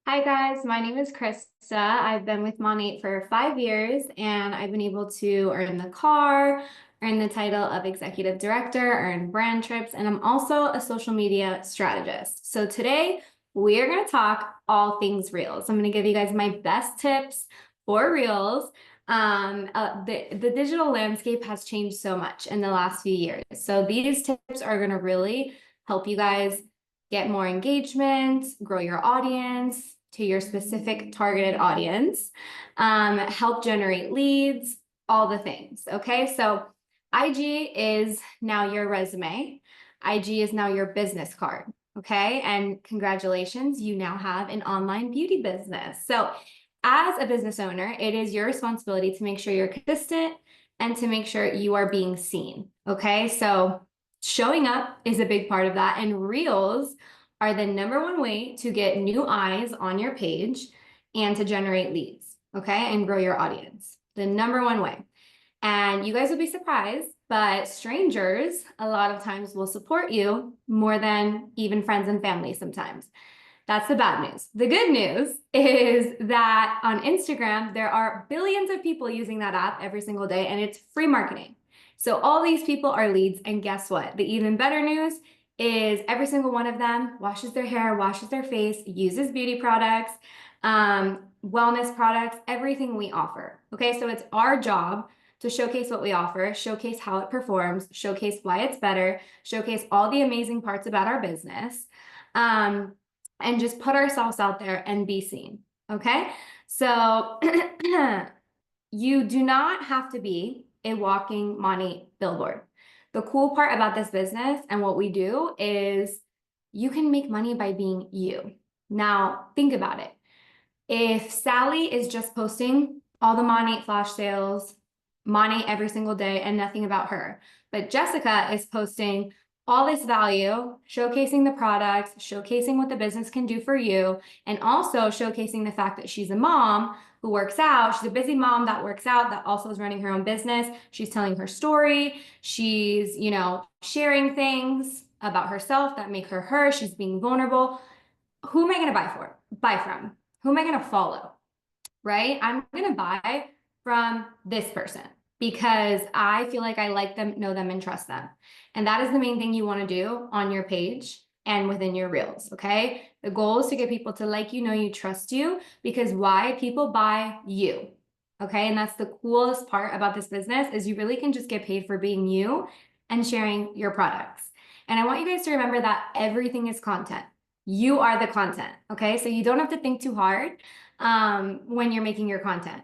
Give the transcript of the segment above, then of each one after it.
Hi guys, my name is Krista. I've been with Monate for 5 years and I've been able to earn the car, earn the title of executive director, earn brand trips, and I'm also a social media strategist. So today we are going to talk all things Reels. I'm going to give you guys my best tips for Reels. The digital landscape has changed so much in the last few years. So these tips are going to really help you guys get more engagement, grow your audience to your specific targeted audience, help generate leads, all the things. Okay, so IG is now your resume. IG is now your business card. Okay, and congratulations, you now have an online beauty business. So, as a business owner, it is your responsibility to make sure you're consistent and to make sure you are being seen. Okay, so showing up is a big part of that, and Reels are the #1 way to get new eyes on your page and to generate leads, okay, and grow your audience. The #1 way. And you guys will be surprised, but strangers a lot of times will support you more than even friends and family sometimes. That's the bad news. The good news is that on Instagram, there are billions of people using that app every single day, and it's free marketing. So all these people are leads, and guess what? The even better news is every single one of them washes their hair, washes their face, uses beauty products, wellness products, everything we offer. Okay, so it's our job to showcase what we offer, showcase how it performs, showcase why it's better, showcase all the amazing parts about our business. And just put ourselves out there and be seen. Okay. So you do not have to be a walking money billboard. The cool part about this business and what we do is you can make money by being you. Now, think about it. If Sally is just posting all the Monate flash sales, Monate every single day, and nothing about her, but Jessica is posting all this value, showcasing the products, showcasing what the business can do for you, and also showcasing the fact that she's a mom who works out. She's a busy mom that works out, that also is running her own business. She's telling her story. She's, sharing things about herself that make her her. She's being vulnerable. Who am I going to buy from? Who am I going to follow? Right? I'm going to buy from this person because I feel like I like them, know them, and trust them. And that is the main thing you want to do on your page and within your reels. Okay. The goal is to get people to like you, know you, trust you, because why? People buy you. Okay. And that's the coolest part about this business is you really can just get paid for being you and sharing your products. And I want you guys to remember that everything is content. You are the content. Okay. So you don't have to think too hard when you're making your content.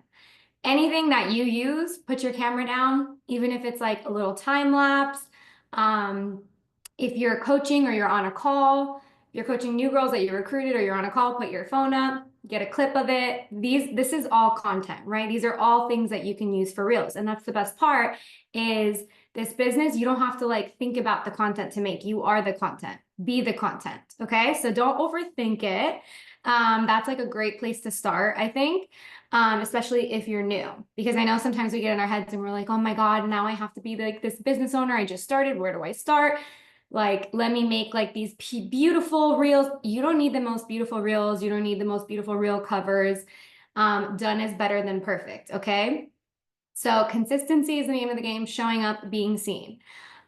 Anything that you use, put your camera down, even if it's like a little time lapse. If you're coaching or you're on a call, you're coaching new girls that you recruited or you're on a call, put your phone up, get a clip of it. This is all content, right? These are all things that you can use for reels. And that's the best part is this business, you don't have to like think about the content to make. You are the content. Be the content. Okay. So don't overthink it. That's like a great place to start, I think, especially if you're new, because I know sometimes we get in our heads and we're like, oh my God, now I have to be like this business owner. I just started. Where do I start? Like, let me make like these beautiful reels. You don't need the most beautiful reels. You don't need the most beautiful reel covers. Done is better than perfect. Okay. So consistency is the name of the game, showing up, being seen.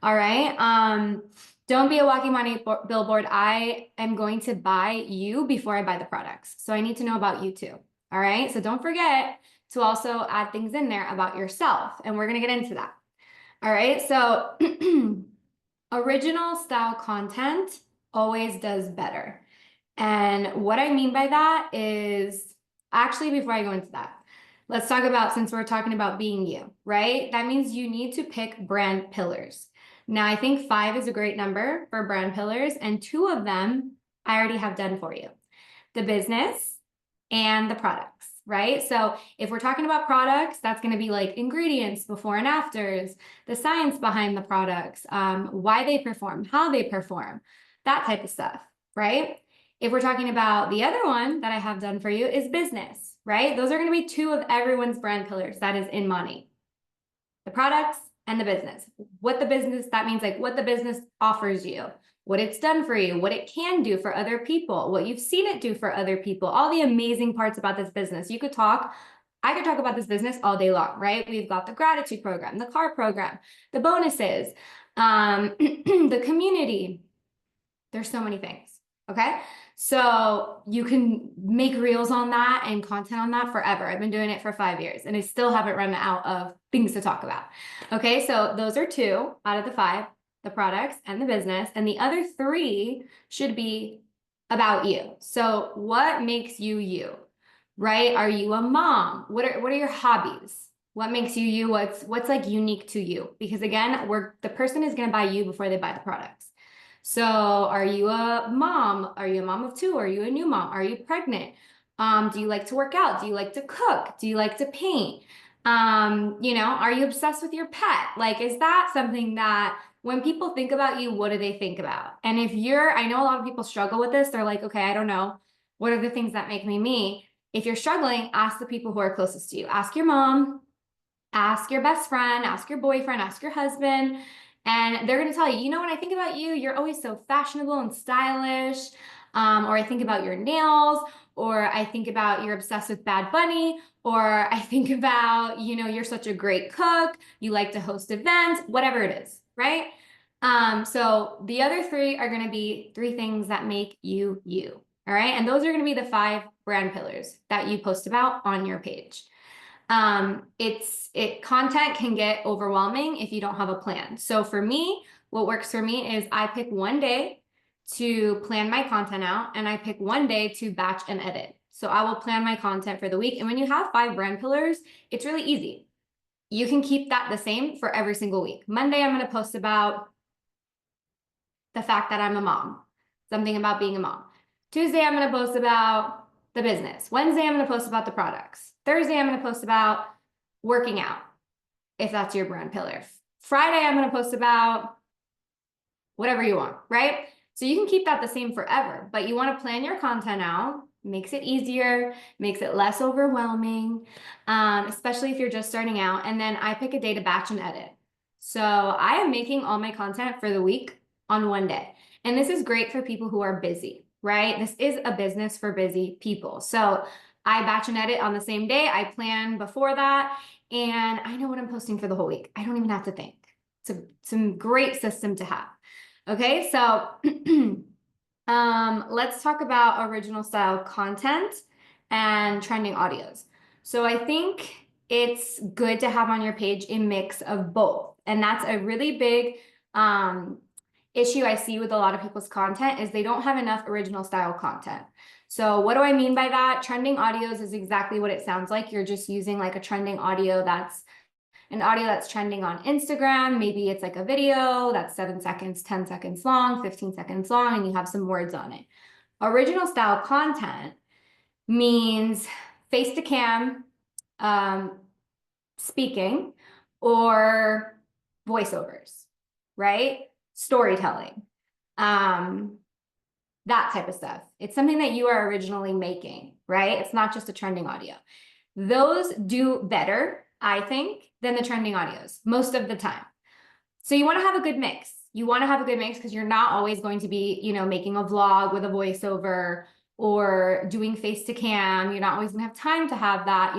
All right. Don't be a walking money billboard. I am going to buy you before I buy the products. So I need to know about you too. All right. So don't forget to also add things in there about yourself. And we're going to get into that. All right. So original style content always does better. And what I mean by that is actually, before I go into that, let's talk about, since we're talking about being you, right? That means you need to pick brand pillars. Now, I think 5 is a great number for brand pillars, and 2 of them I already have done for you. The business and the products, right? So if we're talking about products, that's going to be like ingredients, before and afters, the science behind the products, why they perform, how they perform, that type of stuff, right? If we're talking about the other one that I have done for you is business, right? Those are going to be 2 of everyone's brand pillars that is in Monate. The products and the business. What the business, that means like what the business offers you. what it's done for you, what it can do for other people, what you've seen it do for other people, all the amazing parts about this business. I could talk about this business all day long, right? We've got the gratitude program, the car program, the bonuses, the community. There's so many things. Okay. So you can make reels on that and content on that forever. I've been doing it for 5 years and I still haven't run out of things to talk about. Okay. So those are 2 out of the 5, the products and the business. And the other 3 should be about you. So what makes you you, right? Are you a mom? What are your hobbies? What makes you you? What's like unique to you? Because again, the person is going to buy you before they buy the products. So are you a mom? Are you a mom of 2? Are you a new mom? Are you pregnant? Do you like to work out? Do you like to cook? Do you like to paint? Are you obsessed with your pet? Like, is that something that when people think about you, what do they think about? And I know a lot of people struggle with this. They're like, okay, I don't know. What are the things that make me me? If you're struggling, ask the people who are closest to you. Ask your mom, ask your best friend, ask your boyfriend, ask your husband. And they're going to tell you, when I think about you, you're always so fashionable and stylish. Or I think about your nails, or I think about you're obsessed with Bad Bunny, or I think about, you're such a great cook, you like to host events, whatever it is, right? So the other 3 are going to be 3 things that make you you. All right. And those are going to be the 5 brand pillars that you post about on your page. Content can get overwhelming if you don't have a plan. So for me, what works for me is I pick one day to plan my content out, and I pick one day to batch and edit. So I will plan my content for the week. And when you have 5 brand pillars, it's really easy. You can keep that the same for every single week. Monday, I'm going to post about the fact that I'm a mom, something about being a mom. Tuesday, I'm going to post about the business. Wednesday, I'm going to post about the products. Thursday, I'm going to post about working out, if that's your brand pillar. Friday, I'm going to post about whatever you want, right? So you can keep that the same forever, but you want to plan your content out, makes it easier, makes it less overwhelming, especially if you're just starting out. And then I pick a day to batch and edit. So I am making all my content for the week on one day. And this is great for people who are busy, right? This is a business for busy people. So I batch and edit on the same day. I plan before that, and I know what I'm posting for the whole week. I don't even have to think. It's a great system to have. Okay, so let's talk about original style content and trending audios. So I think it's good to have on your page a mix of both. And that's a really big issue I see with a lot of people's content is they don't have enough original style content. So what do I mean by that? Trending audios is exactly what it sounds like. You're just using like a trending audio that's an audio that's trending on Instagram. Maybe it's like a video that's 7 seconds, 10 seconds long, 15 seconds long, and you have some words on it. Original style content means face to cam, speaking, or voiceovers, right? Storytelling, that type of stuff. It's something that you are originally making, right? It's not just a trending audio. Those do better, I think, than the trending audios most of the time. So you want to have a good mix. You want to have a good mix because you're not always going to be, making a vlog with a voiceover or doing face to cam. You're not always going to have time to have that,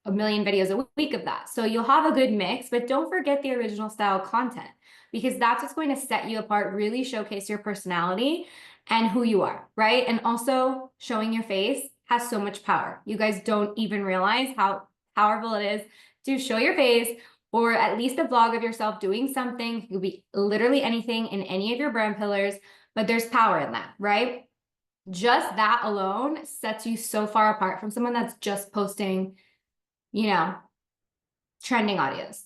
a million videos a week of that. So you'll have a good mix, but don't forget the original style content because that's what's going to set you apart, really showcase your personality and who you are, right? And also showing your face has so much power. You guys don't even realize how powerful it is to show your face or at least a vlog of yourself doing something. It could be literally anything in any of your brand pillars, but there's power in that, right? Just that alone sets you so far apart from someone that's just posting, trending audios.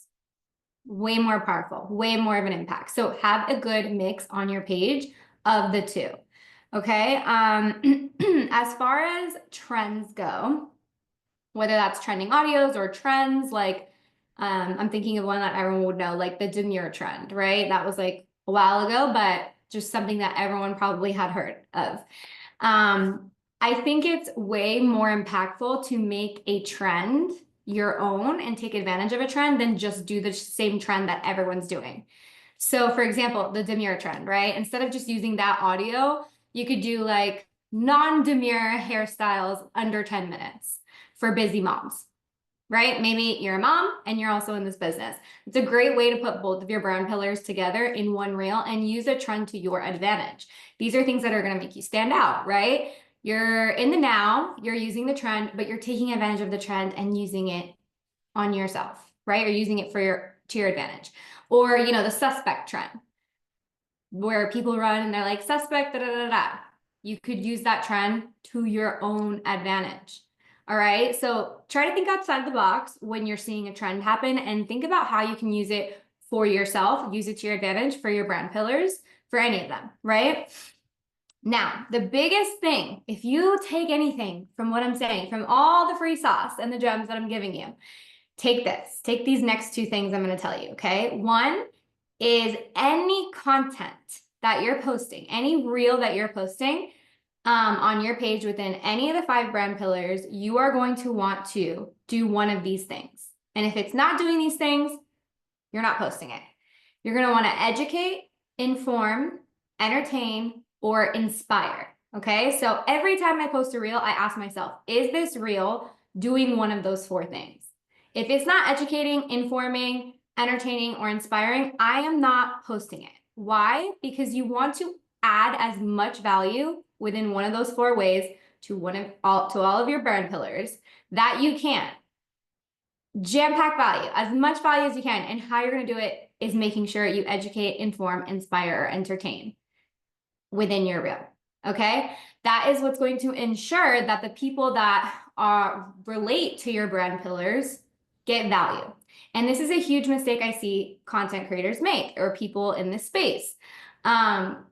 Way more powerful, way more of an impact. So have a good mix on your page of the two. Okay. As far as trends go, whether that's trending audios or trends, like I'm thinking of one that everyone would know, like the demure trend, right? That was like a while ago, but just something that everyone probably had heard of. I think it's way more impactful to make a trend your own and take advantage of a trend than just do the same trend that everyone's doing. So for example, the demure trend, right? Instead of just using that audio, you could do like non-demure hairstyles under 10 minutes for busy moms, right? Maybe you're a mom and you're also in this business. It's a great way to put both of your brand pillars together in one reel and use a trend to your advantage. These are things that are going to make you stand out, right? You're in the now, you're using the trend, but you're taking advantage of the trend and using it on yourself, right? Or using it to your advantage. Or, the suspect trend where people run and they're like, suspect, da da da da. You could use that trend to your own advantage. All right. So try to think outside the box when you're seeing a trend happen and think about how you can use it for yourself, use it to your advantage for your brand pillars, for any of them, right? Now, the biggest thing, if you take anything from what I'm saying, from all the free sauce and the gems that I'm giving you, take these next two things I'm going to tell you. Okay. One is any content that you're posting, any reel that you're posting on your page within any of the 5 brand pillars, you are going to want to do one of these things. And if it's not doing these things, you're not posting it. You're going to want to educate, inform, entertain, or inspire. Okay. So every time I post a reel, I ask myself, is this reel doing one of those 4 things? If it's not educating, informing, entertaining, or inspiring, I am not posting it. Why? Because you want to add as much value within one of those 4 ways to all of your brand pillars that you can. Jam-pack value, as much value as you can. And how you're going to do it is making sure you educate, inform, inspire, or entertain within your reel. Okay. That is what's going to ensure that the people that relate to your brand pillars get value. And this is a huge mistake I see content creators make, or people in this space.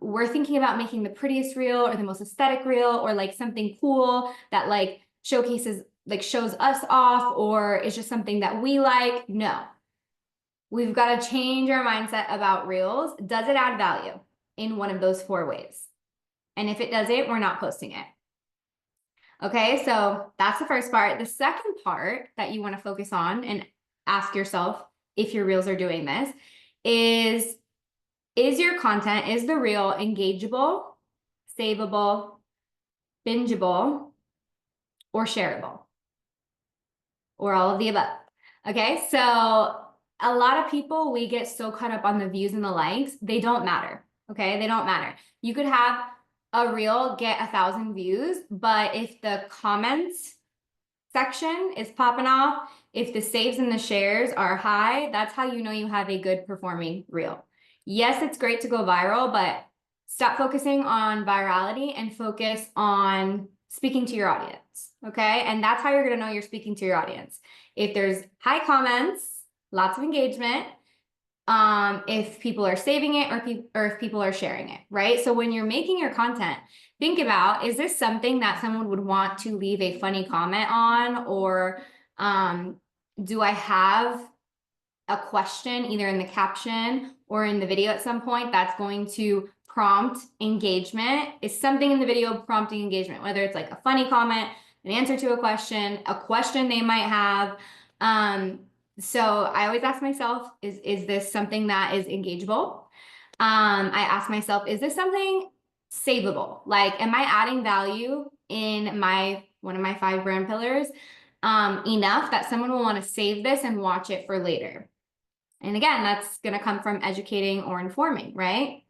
We're thinking about making the prettiest reel or the most aesthetic reel, or like something cool that like showcases, like shows us off, or is just something that we like. No, we've got to change our mindset about reels. Does it add value in one of those 4 ways? And if it doesn't, we're not posting it. Okay, so that's the first part. The second part that you want to focus on and ask yourself if your reels are doing this is your content, is the reel engageable, savable, bingeable, or shareable? Or all of the above. Okay, so a lot of people, we get so caught up on the views and the likes, they don't matter. Okay, they don't matter. You could have a reel get 1,000 views, but if the comments section is popping off, if the saves and the shares are high, that's how you know you have a good performing reel. Yes, it's great to go viral, but stop focusing on virality and focus on speaking to your audience. Okay, and that's how you're going to know you're speaking to your audience. If there's high comments, lots of engagement, if people are saving it, or if people are sharing it, right? So when you're making your content, think about, is this something that someone would want to leave a funny comment on? Or do I have a question either in the caption or in the video at some point that's going to prompt engagement? Is something in the video prompting engagement, whether it's like a funny comment, an answer to a question they might have. So I always ask myself, is this something that is engageable? I ask myself, is this something savable? Like, am I adding value in one of my 5 brand pillars enough that someone will want to save this and watch it for later? And again, that's going to come from educating or informing, right?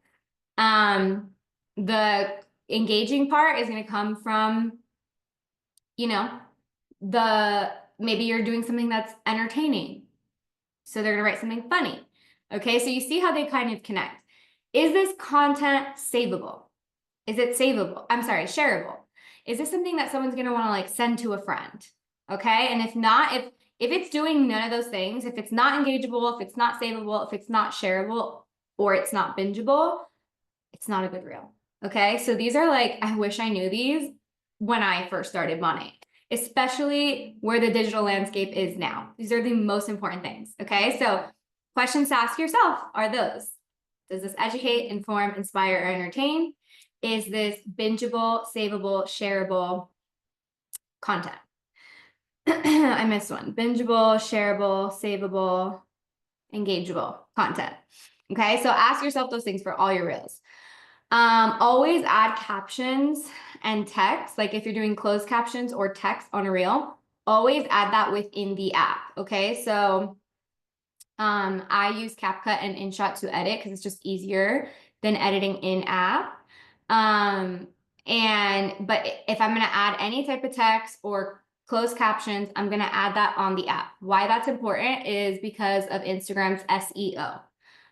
The engaging part is going to come from, maybe you're doing something that's entertaining, so they're going to write something funny. Okay, so you see how they kind of connect. Is this content savable? Is it savable? I'm sorry, shareable. Is this something that someone's going to want to like send to a friend? Okay, and if not, if it's doing none of those things, if it's not engageable, if it's not savable, if it's not shareable, or it's not bingeable, it's not a good reel. Okay, so these are like, I wish I knew these when I first started Monat, especially where the digital landscape is now. These are the most important things. Okay, so questions to ask yourself are those. Does this educate, inform, inspire, or entertain? Is this bingeable, savable, shareable content? I missed one. Bingeable, shareable, savable, engageable content. Okay, so ask yourself those things for all your reels. Always add captions and text. Like if you're doing closed captions or text on a reel, always add that within the app. Okay, so I use CapCut and InShot to edit because it's just easier than editing in app. But if I'm gonna add any type of text or closed captions, I'm gonna add that on the app. Why that's important is because of Instagram's SEO.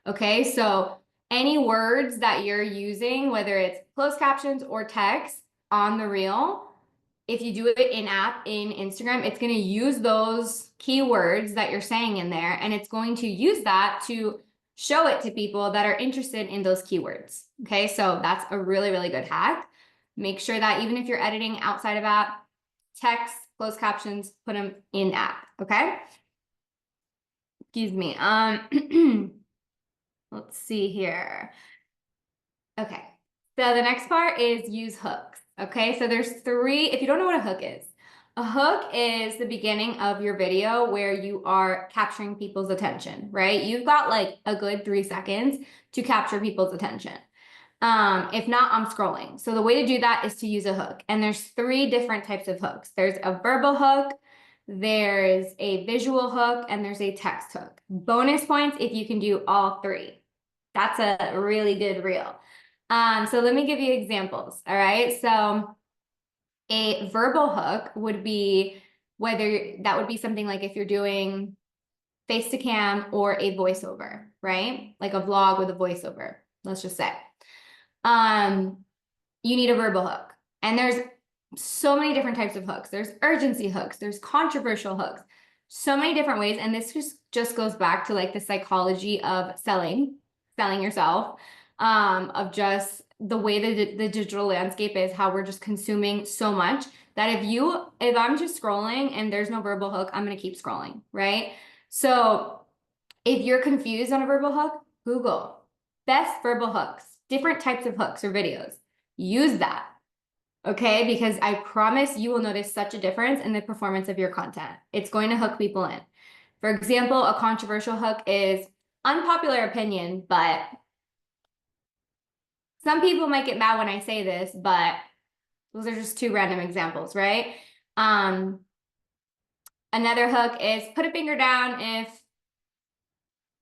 Okay, so any words that you're using, whether it's closed captions or text on the reel, if you do it in app in Instagram, it's going to use those keywords that you're saying in there, and it's going to use that to show it to people that are interested in those keywords. Okay, so that's a really, really good hack. Make sure that even if you're editing outside of app, text, closed captions, put them in app. Okay. Excuse me. Let's see here. Okay. So the next part is use hooks. Okay, so there's three. If you don't know what a hook is the beginning of your video where you are capturing people's attention, right? You've got like a good 3 seconds to capture people's attention. If not, I'm scrolling. So the way to do that is to use a hook. And there's 3 different types of hooks. There's a verbal hook, there's a visual hook, and there's a text hook. Bonus points if you can do all 3. That's a really good reel. So let me give you examples. All right. So a verbal hook would be whether that would be something like if you're doing face to cam or a voiceover, right? Like a vlog with a voiceover, let's just say. You need a verbal hook. And there's so many different types of hooks. There's urgency hooks, there's controversial hooks, so many different ways. And this just goes back to like the psychology of selling yourself, of just the way that the digital landscape is, how we're just consuming so much that if I'm just scrolling and there's no verbal hook, I'm going to keep scrolling, right? So if you're confused on a verbal hook, Google best verbal hooks, different types of hooks or videos. Use that. Okay, because I promise you will notice such a difference in the performance of your content. It's going to hook people in. For example, a controversial hook is unpopular opinion, but some people might get mad when I say this, but those are just 2 random examples, right? Another hook is put a finger down if,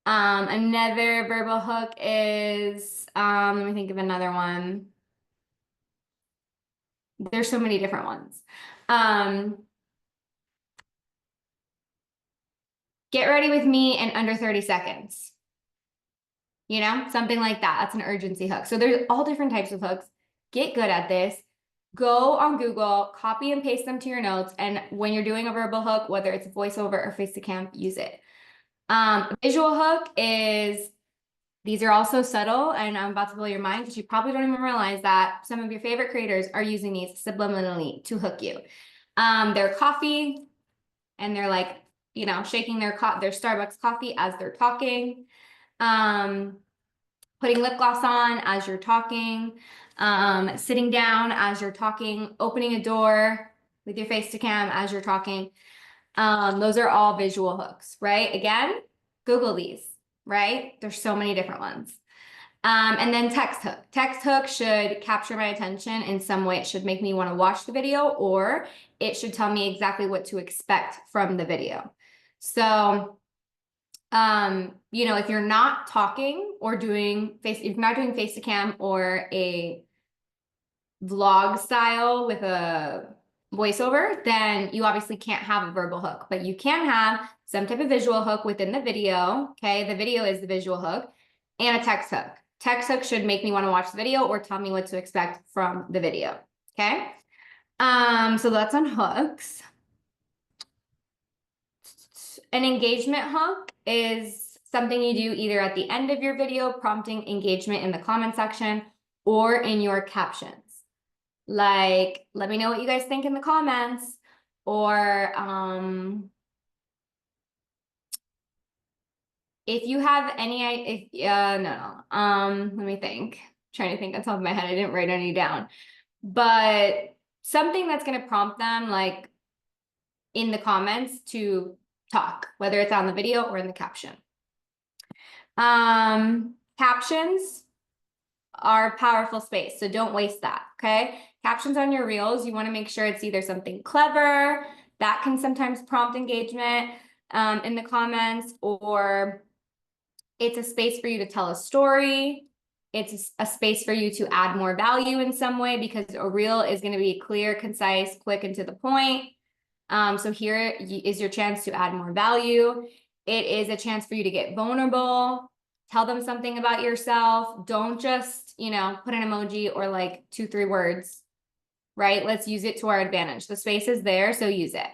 another verbal hook is, let me think of another one. There's so many different ones. Get ready with me in under 30 seconds. You know, something like that. That's an urgency hook. So there's all different types of hooks. Get good at this. Go on Google, copy and paste them to your notes. And when you're doing a verbal hook, whether it's voiceover or face to cam, use it. Visual hook is, these are also subtle, and I'm about to blow your mind because you probably don't even realize that some of your favorite creators are using these subliminally to hook you. They're coffee, and they're like, you know, shaking their Starbucks coffee as they're talking. Putting lip gloss on as you're talking, sitting down as you're talking, opening a door with your face to cam as you're talking. Those are all visual hooks, right? Again, Google these, right? There's so many different ones. And then text hook. Text hook should capture my attention in some way. It should make me want to watch the video, or it should tell me exactly what to expect from the video. So, you know, if you're not talking or if you're not doing face to cam or a vlog style with a voiceover, then you obviously can't have a verbal hook, but you can have some type of visual hook within the video. Okay, the video is the visual hook, and a text hook. Text hook should make me want to watch the video or tell me what to expect from the video. Okay, so that's on hooks. An engagement hook is something you do either at the end of your video, prompting engagement in the comment section, or in your captions. Like, let me know what you guys think in the comments, or if you have any, let me think. I'm trying to think on top of my head. I didn't write any down, but something that's going to prompt them, like in the comments, to talk, whether it's on the video or in the caption. Captions are powerful space, so don't waste that, okay? Captions on your reels, you want to make sure it's either something clever that can sometimes prompt engagement in the comments, or it's a space for you to tell a story. It's a space for you to add more value in some way, because a reel is going to be clear, concise, quick, and to the point. So here is your chance to add more value. It is a chance for you to get vulnerable. Tell them something about yourself. Don't just, put an emoji or like 2-3 words, right? Let's use it to our advantage. The space is there, so use it.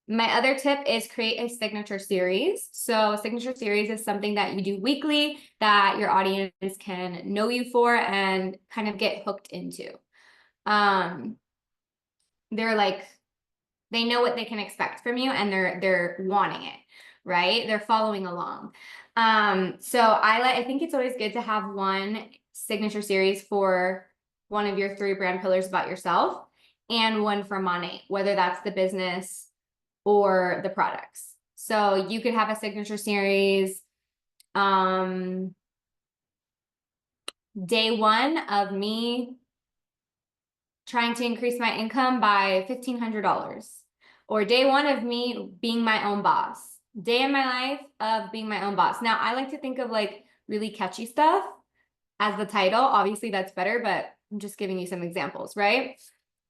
My other tip is create a signature series. So a signature series is something that you do weekly that your audience can know you for and kind of get hooked into. They know what they can expect from you, and they're wanting it, right? They're following along. So I think it's always good to have one signature series for one of your 3 brand pillars about yourself, and one for Monat, whether that's the business or the products. So you could have a signature series, day 1 of me trying to increase my income by $1,500, or day 1 of me being my own boss, day in my life of being my own boss. Now, I like to think of like really catchy stuff as the title. Obviously that's better, but I'm just giving you some examples, right?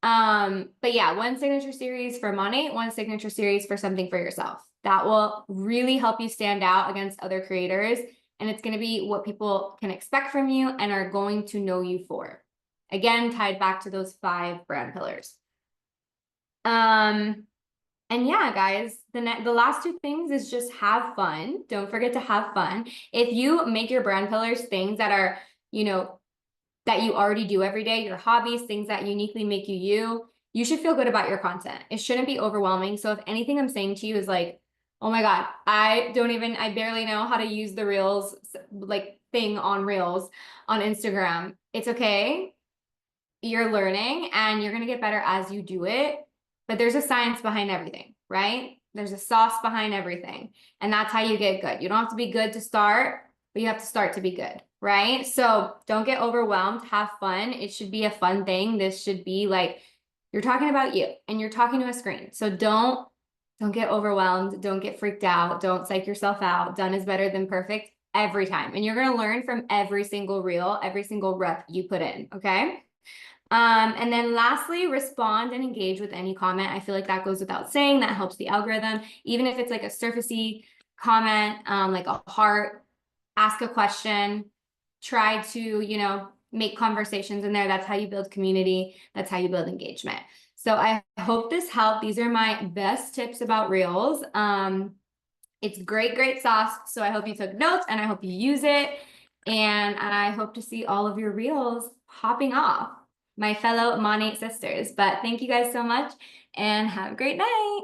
But yeah, one signature series for Monat, one signature series for something for yourself. That will really help you stand out against other creators, and it's going to be what people can expect from you and are going to know you for. Again, tied back to those 5 brand pillars. And yeah, guys, the last 2 things is just have fun. Don't forget to have fun. If you make your brand pillars things that are, that you already do every day, your hobbies, things that uniquely make you, you should feel good about your content. It shouldn't be overwhelming. So if anything I'm saying to you is like, oh my God, I barely know how to use the Reels like thing on Reels on Instagram. It's okay. You're learning and you're going to get better as you do it. But there's a science behind everything, right? There's a sauce behind everything. And that's how you get good. You don't have to be good to start, but you have to start to be good, right? So don't get overwhelmed. Have fun. It should be a fun thing. This should be like, you're talking about you and you're talking to a screen. So don't get overwhelmed. Don't get freaked out. Don't psych yourself out. Done is better than perfect every time. And you're going to learn from every single reel, every single rep you put in. Okay. And then lastly, respond and engage with any comment. I feel like that goes without saying. That helps the algorithm, even if it's like a surfacey comment, like a heart, ask a question, try to, make conversations in there. That's how you build community. That's how you build engagement. So I hope this helped. These are my best tips about Reels. It's great sauce. So I hope you took notes and I hope you use it. And I hope to see all of your Reels popping off, my fellow Monat sisters. But thank you guys so much and have a great night.